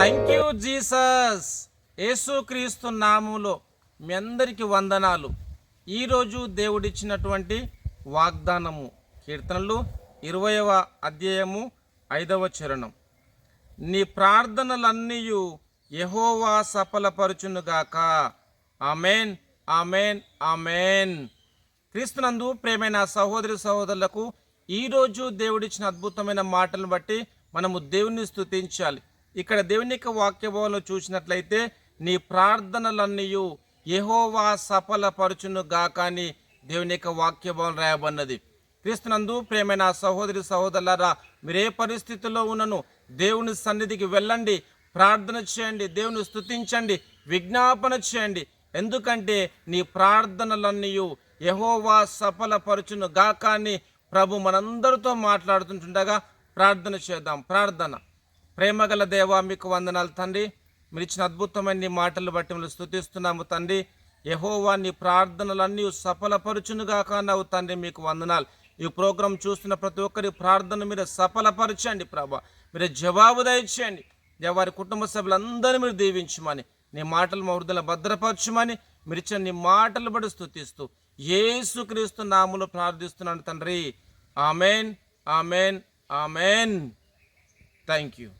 Thank you Jesus. యేసుక్రీస్తు నామములో మీ అందరికీ వందనాలు. ఈరోజు దేవుడిచ్చినటువంటి వాగ్దానము కీర్తనలు 20వ అధ్యాయము 5వ చరణం. నీ ప్రార్థనలన్నీయు యెహోవా సఫలపరచునుగాక. ఆమెన్, ఆమెన్, ఆమెన్. క్రీస్తునందు ప్రేమైన సహోదరి సహోదరులకు ఈరోజు దేవుడిచ్చిన అద్భుతమైన మాటలను బట్టి మనము దేవుని స్తుతించాలి. ఇక్కడ దేవుని యొక్క వాక్యభావంలో చూసినట్లయితే నీ ప్రార్థనలన్నీయు యెహోవా సఫలపరచును గాక అని దేవుని యొక్క వాక్యభావం రాయబడినది. క్రీస్తునందు ప్రేమైన సహోదరి సహోదరులారా, మీరే పరిస్థితుల్లో ఉన్నను దేవుని సన్నిధికి వెళ్ళండి, ప్రార్థన చేయండి, దేవుని స్తుతించండి, విజ్ఞాపన చేయండి. ఎందుకంటే నీ ప్రార్థనలన్నీయు యెహోవా సఫలపరచును గాక అని ప్రభు మనందరితో మాట్లాడుతుండగా ప్రార్థన చేద్దాం. ప్రార్థన. ప్రేమగల దేవా, మీకు వందనాలు తండ్రి. మీరు ఇచ్చిన అద్భుతమైన నీ మాటలు బట్టి మిమ్మల్ని స్తుతిస్తున్నాము తండ్రి. యెహోవా నీ ప్రార్థనలన్నీ సఫలపరచునుగాక అన్నావు తండ్రి, మీకు వందనాలు. ఈ ప్రోగ్రాం చూస్తున్న ప్రతి ఒక్కరి ప్రార్థన మీరు సఫలపరచండి ప్రభా. మీరు జవాబు దయచేయండి. వారి కుటుంబ సభ్యులందరినీ మీరు దీవించమని, నీ మాటలు మా హృదయంలో భద్రపరచమని మీరు ఇచ్చిన నీ మాటలు బట్టి స్తుతిస్తూ యేసుక్రీస్తు నామములో ప్రార్థిస్తున్నాను తండ్రి. ఆమెన్, ఆమెన్, ఆమెన్. Thank you.